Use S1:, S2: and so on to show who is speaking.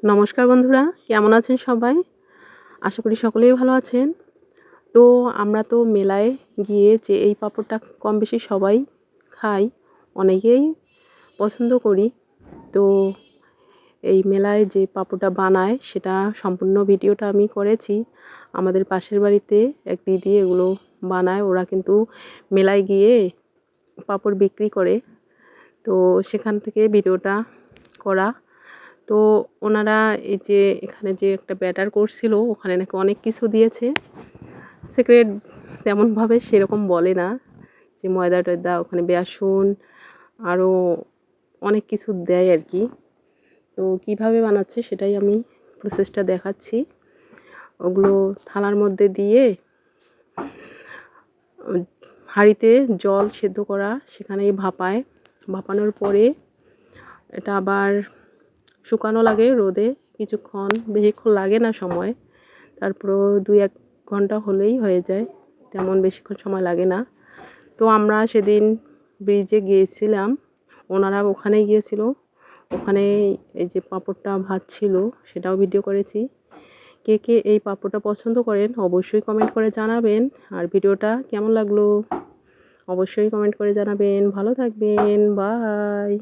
S1: নমস্কার বন্ধুরা, কেমন আছেন সবাই? আশা করি সকলেই ভালো আছেন। তো আমরা তো মেলায় গিয়ে যে এই পাঁপড়টা কম বেশি সবাই খাই, অনেকেই পছন্দ করি। তো এই মেলায় যে পাঁপড়টা বানায় সেটা সম্পূর্ণ ভিডিওটা আমি করেছি। আমাদের পাশের বাড়িতে এক দিদি এগুলো বানায়। ওরা কিন্তু মেলায় গিয়ে পাঁপড় বিক্রি করে। তো সেখান থেকে ভিডিওটা করা। তো ওনারা এই যে এখানে যে একটা ব্যাটার করছিল ওখানে নাকি অনেক কিছু দিয়েছে। সিক্রেট তেমনভাবে সেরকম বলে না যে ময়দা টয়দা, ওখানে বেসন আরও অনেক কিছু দেয় আর কি। তো কিভাবে বানাচ্ছে সেটাই আমি প্রসেসটা দেখাচ্ছি। ওগুলো থালার মধ্যে দিয়ে হাঁড়িতে জল সেদ্ধ করা সেখানেই ভাপায়। ভাপানোর পরে এটা আবার শুকানো লাগে রোদে কিছুক্ষণ, বেশিক্ষণ লাগে না সময়। তারপরও 2-1 ঘন্টা হলেই হয়ে যায়, তেমন বেশিক্ষণ সময় লাগে না। তো আমরা সেদিন ব্রিজে গিয়েছিলাম, ওনারা ওখানে গিয়েছিল, ওখানে এই যে পাঁপড়টা ভাজছিল সেটাও ভিডিও করেছি। কে কে এই পাঁপড়টা পছন্দ করেন অবশ্যই কমেন্ট করে জানাবেন। আর ভিডিওটা কেমন লাগলো অবশ্যই কমেন্ট করে জানাবেন। ভালো থাকবেন, বাই।